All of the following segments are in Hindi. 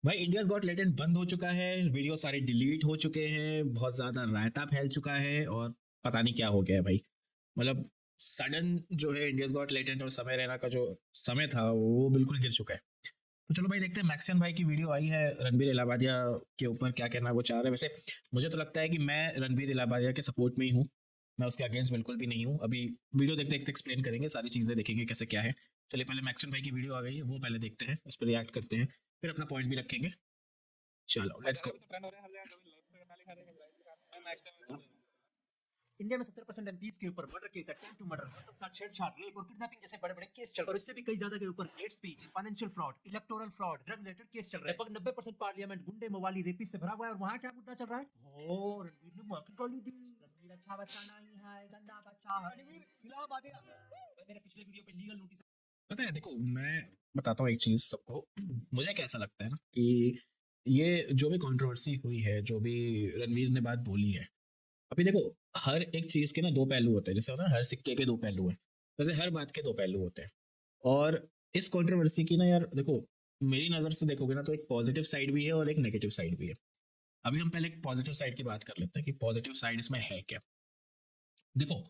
भाई इंडिया गॉट टैलेंट बंद हो चुका है, वीडियो सारे डिलीट हो चुके हैं, बहुत ज्यादा रायता फैल चुका है और पता नहीं क्या हो गया है भाई। मतलब सडन जो है इंडिया गॉट टैलेंट और समय रैना का जो समय था वो बिल्कुल गिर चुका है। तो चलो भाई देखते हैं, मैक्सियन भाई की वीडियो आई है रणबीर इलाहाबादिया के ऊपर, क्या कहना वो चाह रहे हैं। वैसे मुझे तो लगता है कि मैं रणबीर इलाहाबादिया के सपोर्ट में ही हूँ, मैं उसके अगेंस्ट बिल्कुल भी नहीं हूँ। अभी वीडियो देखते देखते एक्सप्लेन करेंगे, सारी चीज़ें देखेंगे कैसे क्या है। चलिए पहले मैक्सियन भाई की वीडियो आ गई है, वो पहले देखते हैं, उस पर रिएक्ट करते हैं, फिर अपना पॉइंट भी रखेंगे। चलो लेट्स गो। इंडिया में 70% एमपीज के ऊपर murder case, attempt to murder, मतलब साथ छेड़छाड़, रेप और किडनैपिंग जैसे बड़े बड़े केस चल रहे हैं। और इससे भी कई ज्यादा के ऊपर hate speech, financial fraud, electoral fraud, drug related case चल रहे हैं। लगभग 90% पार्लियामेंट गुंडे, मवाली, रेपिस्ट से भरा हुआ है। और वहाँ क्या मुद्दा चल रहा है? ओ, रणवीर ने माफी गाली दी। रणवीर अच्छा बच्चा नहीं है, गंदा बच्चा है। रणवीर इलाहाबादिया मेरे पिछले वीडियो पे लीगल नोटिस। पता है, देखो मैं बताता हूँ एक चीज़ सबको। मुझे कैसा लगता है ना कि ये जो भी कंट्रोवर्सी हुई है, जो भी रणवीर ने बात बोली है, अभी देखो हर एक चीज़ के ना दो पहलू होते हैं, जैसे होता है ना, हर सिक्के के दो पहलू हैं, वैसे हर बात के दो पहलू होते हैं। और इस कंट्रोवर्सी की ना यार देखो, मेरी नज़र से देखोगे ना तो एक पॉजिटिव साइड भी है और एक नेगेटिव साइड भी है। अभी हम पहले एक पॉजिटिव साइड की बात कर लेते हैं कि पॉजिटिव साइड इसमें है क्या। देखो,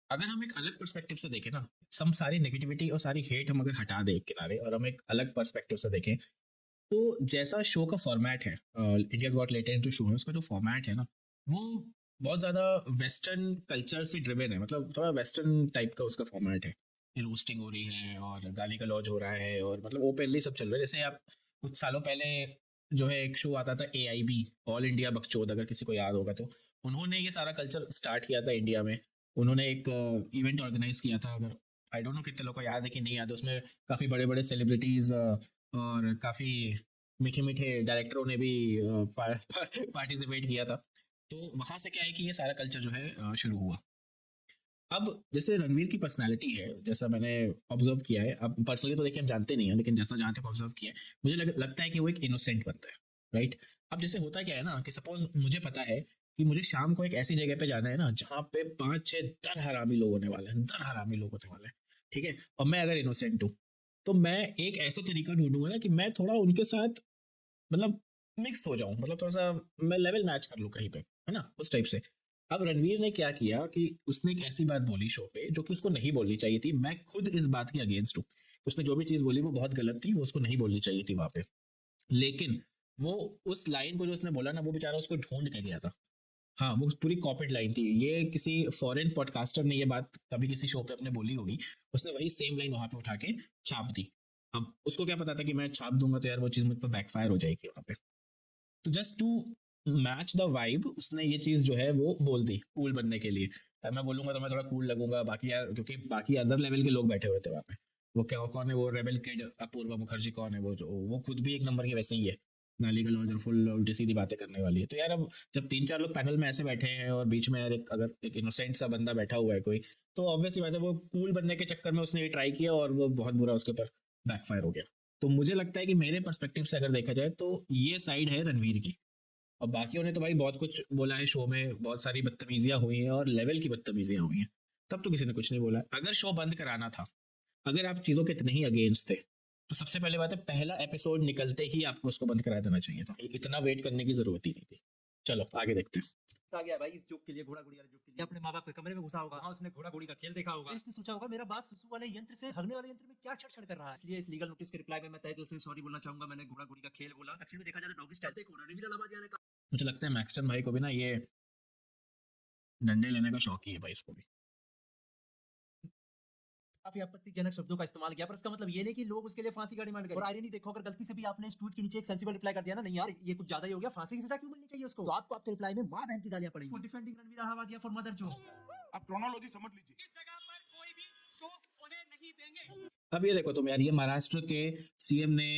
अगर हम एक अलग पर्सपेक्टिव से देखें ना, सब सारी नेगेटिविटी और सारी हेट हम अगर हटा दें एक किनारे और हम एक अलग पर्सपेक्टिव से देखें, तो जैसा शो का फॉर्मेट है, इंडियाज गॉट टैलेंट जो शो है उसका जो फॉर्मेट है ना, वो बहुत ज़्यादा वेस्टर्न कल्चर से ड्रिवन है, मतलब थोड़ा वेस्टर्न टाइप का उसका फॉर्मेट है। रोस्टिंग हो रही है और गाली गलौज हो रहा है और मतलब ओपनली सब चल रहा है। जैसे आप कुछ सालों पहले जो है एक शो आता था AIB, ऑल इंडिया बकचोद, अगर किसी को याद होगा तो उन्होंने ये सारा कल्चर स्टार्ट किया था इंडिया में। उन्होंने एक इवेंट ऑर्गेनाइज किया था, अगर आई डोंट नो कितने लोग को याद है कि नहीं याद है, उसमें काफ़ी बड़े बड़े सेलिब्रिटीज और काफ़ी मीठे मीठे डायरेक्टरों ने भी पार्टिसिपेट किया था। तो वहाँ से क्या है कि ये सारा कल्चर जो है शुरू हुआ। अब जैसे रणवीर की पर्सनालिटी है, जैसा मैंने ऑब्जर्व किया है, अब पर्सनली तो देखिए हम जानते नहीं है, लेकिन जैसा जहाँ तक ऑब्जर्व किया है, मुझे लगता है कि वो एक इनोसेंट बनता है। राइट। अब जैसे होता क्या है ना कि सपोज मुझे पता है कि मुझे शाम को एक ऐसी जगह पे जाना है ना जहाँ पे 5-6 दर हरामी लोग होने वाले हैं, दर हरामी लोग होने वाले हैं। ठीक है, और मैं अगर इनोसेंट हूँ तो मैं एक ऐसा तरीका ढूंढूंगा ना कि मैं थोड़ा उनके साथ मतलब मिक्स हो जाऊं, मतलब थोड़ा सा मैं लेवल मैच कर लूं कहीं पे, है ना, उस टाइप से। अब रणवीर ने क्या किया कि उसने एक ऐसी बात बोली शो पे जो कि उसको नहीं बोलनी चाहिए थी। मैं खुद इस बात के अगेंस्ट हूँ, उसने जो भी चीज बोली वो बहुत गलत थी, वो उसको नहीं बोलनी चाहिए थी वहां पे। लेकिन वो उस लाइन को जो उसने बोला ना, वो बेचारा उसको ढूंढ के गया था। हाँ, वो पूरी कॉपीड लाइन थी, ये किसी फॉरेन पॉडकास्टर ने ये बात कभी किसी शो पे अपने बोली होगी, उसने वही सेम लाइन वहां पे उठा के छाप दी। अब उसको क्या पता था कि मैं छाप दूंगा तो यार वो चीज मुझ पर बैकफायर हो जाएगी वहां पे। तो just to match the vibe उसने ये चीज जो है वो बोल दी कूल बनने के लिए। तब मैं बोलूंगा तो मैं थोड़ा कूल लगूंगा, बाकी यार क्योंकि बाकी अदर लेवल के लोग बैठे हुए थे वहाँ पे। वो क्या, कौन है वो रेबल किड अपूर्वा मुखर्जी, कौन है वो, जो वो खुद भी एक नंबर की वैसे ही है, गाली गलौज और फुल उल्टी सीधी बातें करने वाली है। तो यार अब जब 3-4 लोग पैनल में ऐसे बैठे हैं और बीच में यार एक अगर एक इनोसेंट सा बंदा बैठा हुआ है कोई, तो ऑब्वियसली बात है वो कूल बनने के चक्कर में उसने ये ट्राई किया और वो बहुत बुरा उसके ऊपर बैकफायर हो गया। तो मुझे लगता है कि मेरे पर्सपेक्टिव से अगर देखा जाए तो ये साइड है रणवीर की। और बाकियों ने तो भाई बहुत कुछ बोला है शो में, बहुत सारी बदतमीजियां हुई हैं और लेवल की बदतमीजियां हुई हैं, तब तो किसी ने कुछ नहीं बोला। अगर शो बंद कराना था, अगर आप चीज़ों के इतने ही अगेंस्ट थे, तो सबसे पहले बात है पहला एपिसोड निकलते ही आपको उसको बंद करा देना चाहिए था, इतना वेट करने की जरूरत ही नहीं थी। चलो आगे देखते हैं। आ गया भाई इस जोक के लिए, घोड़ा गुड़ी वाले जोक के लिए। अपने माँ बाप के कमरे में घुसा होगा, वहाँ उसने घोड़ा गुड़ी का खेल देखा होगा। इसने सोचा होगा मेरा बाप सुसु वाले यंत्र से हगने वाले यंत्र में क्या छड़छड़ कर रहा है। इसलिए इस लीगल नोटिस के रिप्लाई में मैं तहे दिल से सॉरी बोलना चाहूंगा, मैंने घोड़ा गुड़ी का खेल बोला। एक्चुअली में देखा जाए तो डॉगी स्टाइल देखो, रणवीर इलाहाबादिया ने मुझे लगता है मैक्सटन भाई को भी ना ये डंडे लेने का शौक ही है भाई, इसको भी। काफी आपत्तिजनक शब्दों का इस्तेमाल किया, पर इसका मतलब ये नहीं कि लोग उसके लिए फांसी का डिमांड करें। और आयरनी देखो, अगर गलती से भी आपने इस ट्वीट के नीचे एक सेंसिबल रिप्लाई कर दिया ना, नहीं यार ये कुछ ज्यादा ही हो गया, फांसी की सजा क्यों मिलनी चाहिए उसको, तो आपको आपके रिप्लाई में मां बहन की गालियां पड़ेंगी। For defending Ranveer Allahbadia for mother जो। आप क्रोनोलॉजी समझ लीजिए। इस जगह पर कोई भी शो होने नहीं देंगे। अब ये देखो तुम यार, ये महाराष्ट्र के सीएम ने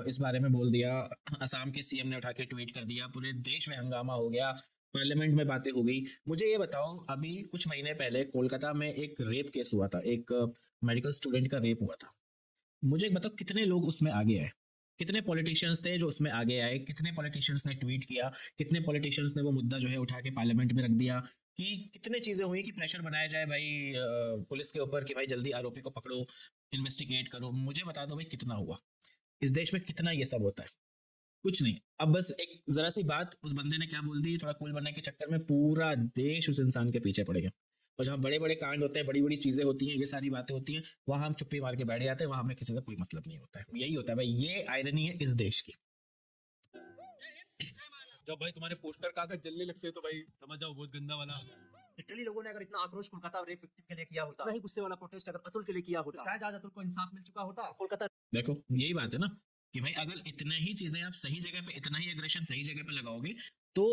इस बारे में बोल दिया, असम के सीएम ने उठा के ट्वीट कर दिया, पूरे देश में हंगामा हो गया, पार्लियामेंट में बातें हो गई। मुझे ये बताओ, अभी कुछ महीने पहले कोलकाता में एक रेप केस हुआ था, एक मेडिकल स्टूडेंट का रेप हुआ था। मुझे एक बताओ कितने लोग उसमें आगे आए, कितने पॉलिटिशियंस थे जो उसमें आगे आए, कितने पॉलिटिशियंस ने ट्वीट किया, कितने पॉलिटिशियंस ने वो मुद्दा जो है उठा के पार्लियामेंट में रख दिया, कि कितने चीजें हुई कि प्रेशर बनाया जाए भाई पुलिस के ऊपर कि भाई जल्दी आरोपी को पकड़ो, इन्वेस्टिगेट करो। मुझे बता दो भाई कितना हुआ, इस देश में कितना ये सब होता है। कुछ नहीं। अब बस एक जरा सी बात उस बंदे ने क्या बोल दी, थोड़ा कूल बनने के चक्कर में पूरा देश उस इंसान के पीछे पड़ गया। और जहाँ बड़े बड़े कांड होते हैं, बड़ी बड़ी चीजें होती हैं, ये सारी बातें होती हैं, वहां हम चुप्पी मार के बैठ जाते हैं, वहां हमें किसी का कोई मतलब नहीं होता है। यही होता है भाई, ये आयरनी है इस देश की। जब भाई तुम्हारे पोस्टर कागज जलने लगते हैं तो भाई समझ जाओ बहुत गंदा वाला। लिटरली लोगों ने अगर इतना आक्रोश कोलकाता रेप विक्टिम के लिए किया होता, वही गुस्से वाला प्रोटेस्ट अगर अतुल के लिए किया होता, तो शायद आज अतुल को इंसाफ मिल चुका होता। कोलकाता देखो यही बात है ना कि भाई अगर इतने ही चीजें आप सही जगह पे, इतना ही एग्रेशन सही जगह पे लगाओगे तो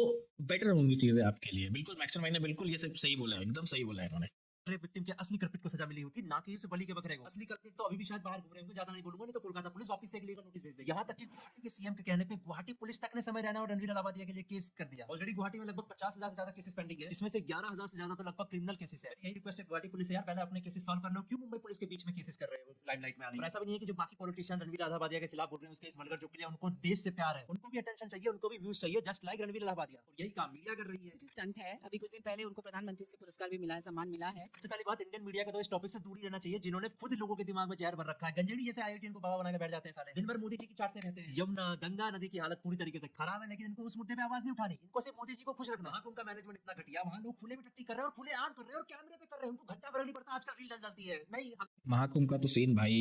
बेटर होंगी चीजें आपके लिए। बिल्कुल मैक्सन भाई ने बिल्कुल ये सब सही बोला है, एकदम सही बोला है इन्होंने। रेप विक्टिम के असली कल्प्रिट को सजा मिली होती, ना कि उस बली के बकरे को। असली कल्प्रिट तो अभी भी शायद बाहर घूम रहे होंगे, ज्यादा नहीं बोलूंगा, नहीं तो कोलकाता पुलिस वापस से एक लीगल नोटिस भेज दे। यहाँ तक कि गुवाहाटी के सीएम के कहने पे गुवाहाटी पुलिस तक ने समय रैना और रणवीर अलाहाबादिया के लिए केस कर दिया। ऑलरेडी गुवाहाटी में लगभग 50,000 से ज्यादा केसेस पेंडिंग है, जिसमें से 11,000 से ज्यादा तो लगभग क्रिमिनल केसेस है। यही रिक्वेस्ट है गुवाहाटी पुलिस से, यार पहले अपने केसेस सॉल्व कर लो। क्यों मुंबई पुलिस के बीच में केसेस कर रहे हो लाइमलाइट में आने? और ऐसा भी नहीं है कि जो बाकी पॉलिटिशियन रणवीर अलाहाबादिया के खिलाफ बोल रहे हैं उसके इस वल्गर जोक के लिए उनको देश से प्यार है, उनको भी अटेंशन चाहिए, उनको भी व्यूज चाहिए, जस्ट लाइक रणवीर अलाहाबादिया। और यही काम मीडिया कर रही है। सिटी स्टंट है। अभी कुछ दिन पहले उनको प्रधानमंत्री से पुरस्कार भी मिला है, सम्मान मिला है। सबसे पहली बात, इंडियन मीडिया को तो इस टॉपिक से दूर ही रहना चाहिए, जिन्होंने खुद लोगों के दिमाग में जहर भर रखा है। गंजेड़ी जैसे आईआईटी को बाबा बना के बैठ जाते हैं साले, दिन भर मोदी जी की चाटते रहते हैं। यमुना गंगा नदी की हालत पूरी तरीके से खराब है, लेकिन इनको उस मुद्दे पे आवाज नहीं उठानी। इनको सिर्फ मोदी जी को खुश रखना। उनका मैनेजमेंट इतना घटिया, वहां लोग खुले में टट्टी कर रहे हैं और खुले आम कर रहे हैं और कैमरे पे कर रहे हैं, उनको घंटा फर्क नहीं पड़ता। आजकल रील चल जाती है। नहीं, महाकुंभ का तो सीन भाई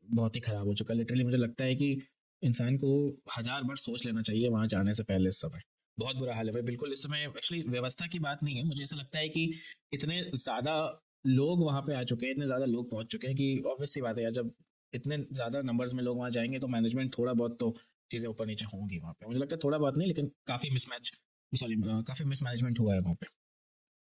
बहुत ही खराब हो चुका है। लिटरली मुझे लगता है कि इंसान को 1000 बार सोच लेना चाहिए वहां जाने से पहले। इस समय बहुत बुरा हाल है भाई, बिल्कुल। इस समय एक्चुअली व्यवस्था की बात नहीं है, मुझे ऐसा लगता है कि इतने ज्यादा लोग वहां पे आ चुके हैं, इतने ज्यादा लोग पहुंच चुके हैं कि ऑब्वियस सी बात है यार, जब इतने ज्यादा नंबर्स में लोग वहां जाएंगे तो मैनेजमेंट थोड़ा बहुत तो चीजें ऊपर नीचे होंगी वहां पे। मुझे लगता है थोड़ा बहुत नहीं, लेकिन काफी मिसमैच, सॉरी काफी मिसमैनेजमेंट हुआ है वहां पे।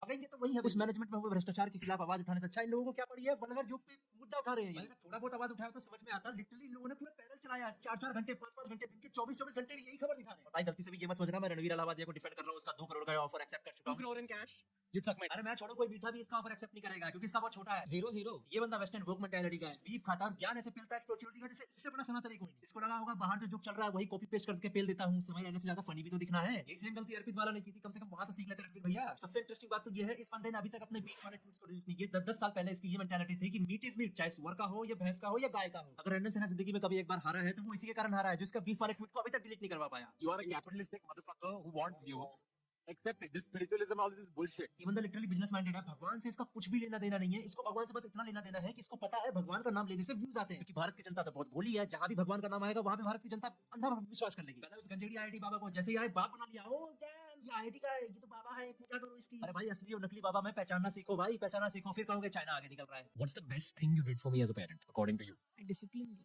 अगेंगे तो वही है, उस मैनेजमेंट में हुए भ्रष्टाचार के खिलाफ आवाज उठाने से अच्छा इन लोगों को क्या पड़ी है? वल्गर जोक पे मुद्दा उठा रहे हैं। अगर थोड़ा बहुत आवाज उठाया तो समझ में आता। लिटरली लोगों ने पूरा पैदल चलाया 4-4 घंटे 5-5 घंटे, दिन के 24-24 घंटे भी यही खबर दिखा रहे हैं। भाई गलती से भी ये मत समझना मैं रणवीर अलाहाबादिया को डिफेंड कर रहा हूं, उसका 2 करोड़ का ऑफर एक्सेप्ट कर चुका हूं। 2 crore in cash. You'd suck my अरे मैं छोड़ो, कोई मीठा भी इसका ऑफर एक्सेप्ट नहीं करेगा क्योंकि इसका बहुत छोटा है। 0-0. ये बंदा वेस्टर्न वोक मेंटालिटी का है, बीफ खाता और ज्ञान ऐसे पिलता है स्पिरिचुअलिटी का जैसे इससे बड़ा सनातनी कोई नहीं। इसको लगा होगा बाहर जो जोक चल रहा है वही कॉपी पेस्ट करके पेल देता हूं, समय रहने से ज्यादा फनी भी तो दिखना है। यही सेम गलती अर्पित वाला ने की थी, कम से कम वहां तो सीख लेते रणवीर भैया। सबसे इंटरेस्टिंग बात तो ये है, इस बंदे ने अभी तक अपने बीफ वाले ट्वीट्स को डिलीट नहीं किए। 10-10 साल पहले इसकी ये मेंटालिटी थी कि मीट इज मीट, चाहे सुअर का हो या भैंस का हो या गाय का हो। अगर रैंडम सेना जिंदगी में कभी एक बार हारा है तो वो इसी के कारण हारा है, जो इसका बीफ वाले ट्वीट को अभी तक डिलीट नहीं करवा पाया। You are a capitalistic motherfucker who wants views. Accept it. This spiritualism, all this is bullshit. ये बंदा लिटरली बिजनेस माइंडेड है, भगवान से इसका कुछ भी लेना देना नहीं है। इसको भगवान से बस इतना लेना देना है कि इसको पता है भगवान का नाम लेने से व्यूज आते हैं, क्योंकि भारत की जनता तो बहुत भोली है। जहां भी भगवान का नाम आएगा वहां पे भारत की जनता अंधा विश्वास कर लेगी। पहले उस गंजेड़ी आईआईटी बाबा को जैसे ही आए बाप बना लिया। ओ डैम, ये आईआईटी का है, ये तो बाबा है, पूजा करो इसकी। अरे भाई असली और नकली बाबा में पहचानना सीखो भाई, पहचानना सीखो, फिर कहोगे चाइना आगे निकल रहा है। What's the best thing you did for me as a parent, according to you? Discipline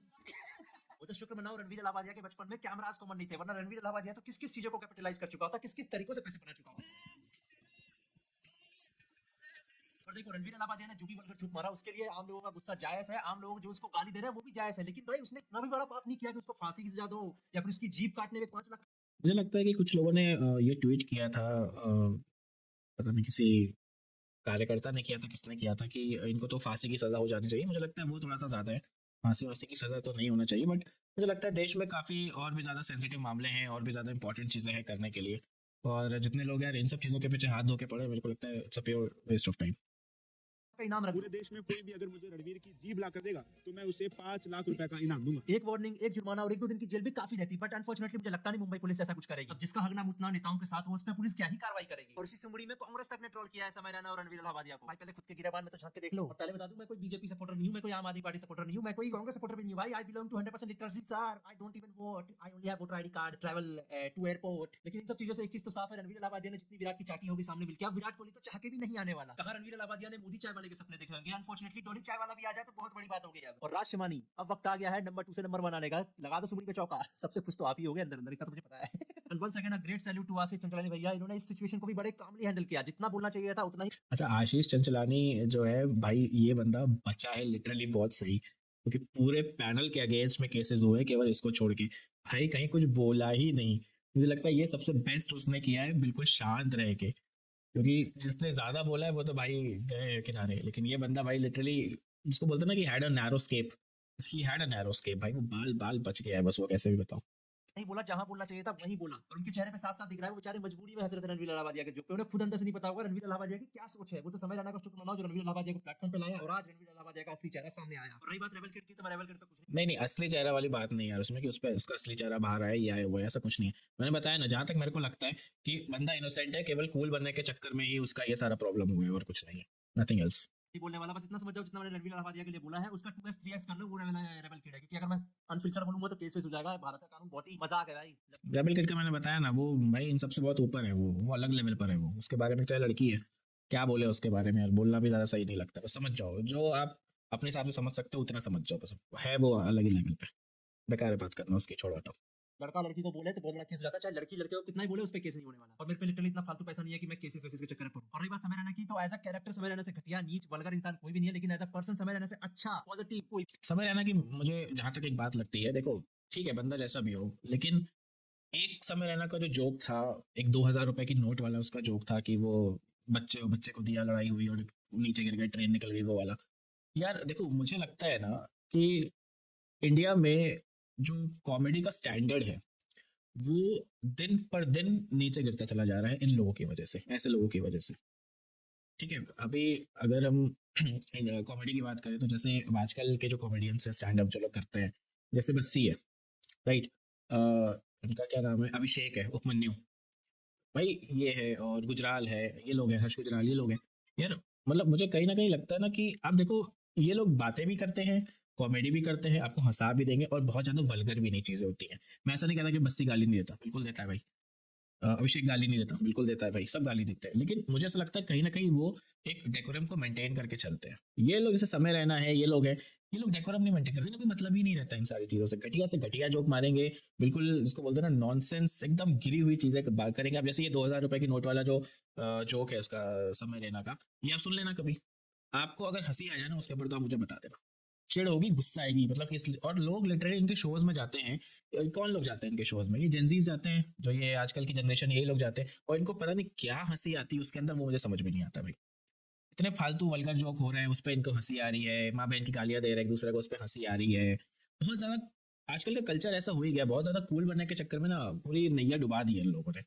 वो तो शुक्र मनाओ रणवीर अलाहाबादिया के बचपन में कैमरास कॉमन नहीं थे, वरना रणवीर अलाहाबादिया तो किस किस चीजों को कैपिटलाइज कर चुका होता, किस किस तरीकों से पैसे बना चुका होता। और देखो रणवीर अलाहाबादिया ने जो भी वल्गर झूठ मारा उसके लिए आम लोगों का गुस्सा जायज है, आम लोग जो उसको गाली दे रहे हैं वो भी जायज है, लेकिन भाई उसने इतना भी बड़ा पाप नहीं किया कि उसको फांसी की सजा दो या फिर उसकी जीभ काटने में 5 लाख। मुझे लगता है कि कुछ लोगों ने ये ट्वीट किया था, पता नहीं किसी कार्यकर्ता ने किया था, किसने किया था, कि इनको तो फांसी की सजा हो जानी चाहिए। मुझे लगता है वो थोड़ा सा ज्यादा है, फांसी वासी की सजा तो नहीं होना चाहिए। बट मुझे लगता है देश में काफी और भी ज्यादा सेंसिटिव मामले हैं, और भी ज्यादा इंपॉर्टेंट चीजें हैं करने के लिए, और जितने लोग यार इन सब चीजों के पीछे हाथ धो के पड़े, मेरे को लगता है it's a pure waste of time. का इनाम रख। पूरे देश में कोई भी अगर मुझे रणवीर की जीभ ला कर देगा तो मैं उसे 5 लाख रुपए का इनाम दूंगा। एक वार्निंग, एक जुर्माना और 1-2 दिन की जेल भी काफी रहती, बट अनफॉर्चुनेटली मुझे लगता नहीं मुंबई पुलिस ऐसा कुछ करेगी। अब जिसका हक ना मुतना नेताओं के साथ हो, उस पे पुलिस क्या ही कार्रवाई करेगी। और इसी सुमड़ी में कांग्रेस तक ने ट्रोल किया है समय रैना और रणवीर अलाहाबादिया को। भाई पहले खुद के गिरेबान में तो झांक के देख लो। और पहले बता दूं, मैं कोई बीजेपी सपोर्टर नहीं हूं, मैं कोई आम आदमी पार्टी सपोर्टर नहीं हूं, मैं कोई कांग्रेस सपोर्टर भी नहीं हूं भाई। I belong to 100% literacy sir, I don't even vote, I only have voter ID card, travel to airport. लेकिन इन सब चीजों से एक चीज तो साफ है, रणवीर अलाहाबादिया ने जितनी विराट की चाटी होगी सामने मिलकर, अब विराट कोहली तो चाह के भी नहीं आने वाला। कहा रणवीर अलाहाबादिया ने मोदी चाय वाले के सपने देखे होंगे, अनफॉर्चुनेटली डोली चाय वाला भी आ जाए तो बहुत बड़ी बात हो गई अब। और राज शमानी, अब वक्त आ गया है नंबर 2 से नंबर 1 आने का। लगा दो सुमड़ी पे चौका, सबसे खुश तो आप ही होगे अंदर अंदर का, तो मुझे पता है। And once again a great salute to Ashish Chanchlani भैया, इन्होंने इस सिचुएशन को भी बड़े कामली हैंडल किया, जितना बोलना चाहिए था उतना ही। अच्छा, आशीष चंचलानी जो है भाई, ये बंदा बचा है लिटरली बहुत सही, क्योंकि पूरे पैनल के अगेंस्ट में केसेस हुए केवल इसको छोड़ के। भाई कहीं कुछ बोला ही नहीं। मुझे लगता है ये सबसे बेस्ट उसने किया है, बिल्कुल शांत रह के, क्योंकि जिसने ज्यादा बोला है वो तो भाई गए किनारे। लेकिन ये बंदा भाई लिटरली, जिसको बोलते हैं ना कि had a narrow escape, he had a narrow escape. भाई वो बाल बाल बच गया है बस, वो कैसे भी बताओ। नहीं बोला, जहां बोलना चाहिए था वहीं बोला, और उनके चेहरे पे साफ साफ दिख रहा है वो बेचारे मजबूरी में हंस रहे थे रणवीर इलाहाबादिया के, जो उन्हें खुद अंदर से नहीं पता होगा रणवीर इलाहाबादिया की क्या सोच है। वो तो समय रहना का शुक्र मनाओ जो रणवीर इलाहाबादिया को प्लेटफॉर्म पे लाया, और आज रणवीर इलाहाबादिया का असली चेहरा सामने आया। और रही बात रेबल किड की, तो मैं रेबल किड पे कुछ नहीं नहीं, असली चेहरा वाली बात नहीं यार उसमें कि उस पर उसका असली चेहरा बाहर आया ये आया वो है, ऐसा कुछ नहीं है। मैंने बताया ना, जहां तक मेरे को लगता है कि बंदा इनोसेंट है, केवल कूल बनने के चक्कर में ही उसका ये सारा प्रॉब्लम हुआ है और कुछ नहीं है, नथिंग एल्स। नहीं बोलने वाला, बस इतना समझ जाओ जितना मैंने रणवीर इलाहाबादिया के लिए बोला है उसका 2x 3x कर लो, वो रेबल किड है। क्योंकि अगर मैं अनफिल्टर्ड बोलूंगा तो केस फेस हो जाएगा, भारत का कानून बहुत ही मजाक है भाई। रेबल किड का मैंने बताया ना, वो भाई इन सबसे बहुत ऊपर है, वो अलग लेवल पर है। वो उसके बारे में तो ये लड़की है, क्या बोले उसके बारे में यार, बोलना भी ज्यादा सही नहीं लगता। बस समझ जाओ, जो आप अपने हिसाब से समझ सकते हो उतना समझ जाओ, बस है वो अलग ही लेवल पे। बेकार है बात करना उसकी, छोड़ो हटाओ। लड़का लड़की को बोले तो बहुत बड़ा केस हो जाता है, चाहे लड़की लड़के को कितना ही बोले उस पे केस नहीं होने वाला। और मेरे पे लिटरली इतना फालतू पैसा नहीं है कि मैं केसेस वेसेस के चक्कर में पड़ूं। और रही बात समय रहना की, तो एज अ कैरेक्टर समय रहना से घटिया नीच वल्गर इंसान कोई भी नहीं है, लेकिन एज अ पर्सन समय रहना से अच्छा पॉजिटिव कोई। समय रहना की मुझे जहां तक एक बात लगती है, देखो ठीक है बंदा जैसा भी हो, लेकिन एक समय रहना का जो जोक था, एक 2000 रुपए की नोट वाला उसका जोक था कि वो बच्चे को दिया, लड़ाई हुई और नीचे गिर गए, ट्रेन निकल गई, वो वाला। यार देखो मुझे लगता है ना कि इंडिया में जो कॉमेडी का स्टैंडर्ड है वो दिन पर दिन नीचे गिरता चला जा रहा है इन लोगों की वजह से, ऐसे लोगों की वजह से। ठीक है, अभी अगर हम कॉमेडी की बात करें तो जैसे आजकल के जो कॉमेडियंस है, स्टैंड अप जो लोग करते हैं, जैसे बस्सी है, राइट, उनका क्या नाम है, अभिषेक है, उपमन्यु भाई ये है, और गुजराल है, ये लोग हैं, हर्ष गुजराल, ये लोग हैं यार। मतलब मुझे कहीं ना कहीं लगता है ना कि आप देखो, ये लोग बातें भी करते हैं, कॉमेडी भी करते हैं, आपको हंसा भी देंगे, और बहुत ज्यादा वल्गर भी नहीं चीजें होती हैं। मैं ऐसा नहीं कहता कि बस्सी गाली नहीं देता, बिल्कुल देता है भाई। अभिषेक गाली नहीं देता, बिल्कुल देता है भाई, सब गाली देते हैं। लेकिन मुझे ऐसा लगता है कहीं ना कहीं वो एक डेकोरम को मेंटेन करके चलते हैं। ये लोग जैसे समय रहना है, ये लोग हैं, ये लोग डेकोरम नहीं मेंटेन करते, कोई मतलब ही नहीं रहता इन सारी चीजों से घटिया जोक मारेंगे, बिल्कुल जिसको बोलते हैं ना नॉनसेंस, एकदम गिरी हुई चीजें बात करेंगे। अब जैसे ये 2000 रुपए की नोट वाला जो जोक है उसका, समय रहना का, ये आप सुन लेना कभी, आपको अगर हंसी आ जाए ना उसके ऊपर तो आप मुझे बता देना, चिड़ होगी, गुस्सा आएगी, मतलब कि और लोग लिटरली इनके शोज में जाते हैं। कौन लोग जाते हैं इनके शोज में? ये जेंजीज जाते हैं, जो ये आजकल की जनरेशन, यही लोग जाते हैं, और इनको पता नहीं क्या हंसी आती है उसके अंदर, वो मुझे समझ में नहीं आता भाई। इतने फालतू वल्गर जोक हो रहे हैं, उस पर इनको हंसी आ रही है, माँ बहन की गालियां दे रहे हैं एक दूसरे को, उस पर हंसी आ रही है। बहुत ज्यादा आजकल का कल्चर ऐसा हो ही गया, बहुत ज्यादा कूल बनने के चक्कर में ना पूरी नैया डुबा दी है इन लोगों ने।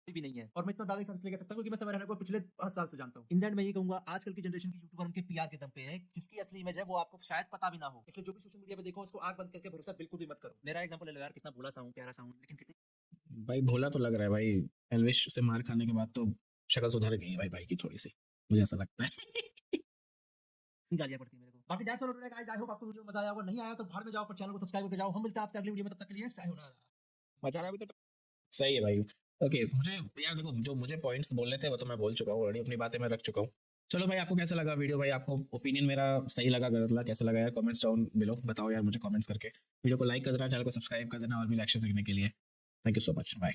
भी नहीं है। और मैं इतना दावे के साथ इसलिए कह सकता हूँ कि मैं समय रहना को पिछले 5 साल से जानता हूँ। इंडिया में ये कहूंगा आजकल की जनरेशन के यूट्यूबर उनके पीआर के दम पे है, जिसकी असली इमेज है वो आपको शायद पता भी ना हो। इसलिए जो भी सोशल मीडिया पे देखो उसको आंख बंद करके भरोसा बिल्कुल भी मत करो। मेरा एग्जांपल ले लो यार, कितना भोला सा हूँ, प्यारा सा हूँ, लेकिन कितनी भाई भोला तो लग रहा है भाई, एल्विश से मार खाने के बाद तो शक्ल सुधर गई है भाई की थोड़ी सी, मुझे ऐसा लगता है। गालियां पड़ती है मेरे को। बाकी that's all guys, I hope आपको वीडियो मजा आया होगा। नहीं आया तो भाड़ में जाओ, पर चैनल को सब्सक्राइब करके जाओ। हम मिलते हैं आपसे अगली वीडियो में, तब तक के लिए सायोनारा। मजा आ रहा है अभी तो। सही है भाई। ओके, मुझे यार देखो, जो मुझे पॉइंट्स बोलने थे वो तो मैं बोल चुका हूँ ऑलरेडी, अपनी बातें मैं रख चुका हूँ। चलो भाई, आपको कैसा लगा वीडियो? भाई आपको ओपिनियन मेरा सही लगा, गलत लगा, कैसा लगा यार? कमेंट्स डाउन बिलो बताओ यार मुझे कमेंट्स करके। वीडियो को लाइक कर देना, चैनल को सब्सक्राइब कर देना, और भी लेक्चर्स देखने के लिए। Thank you so much, bye.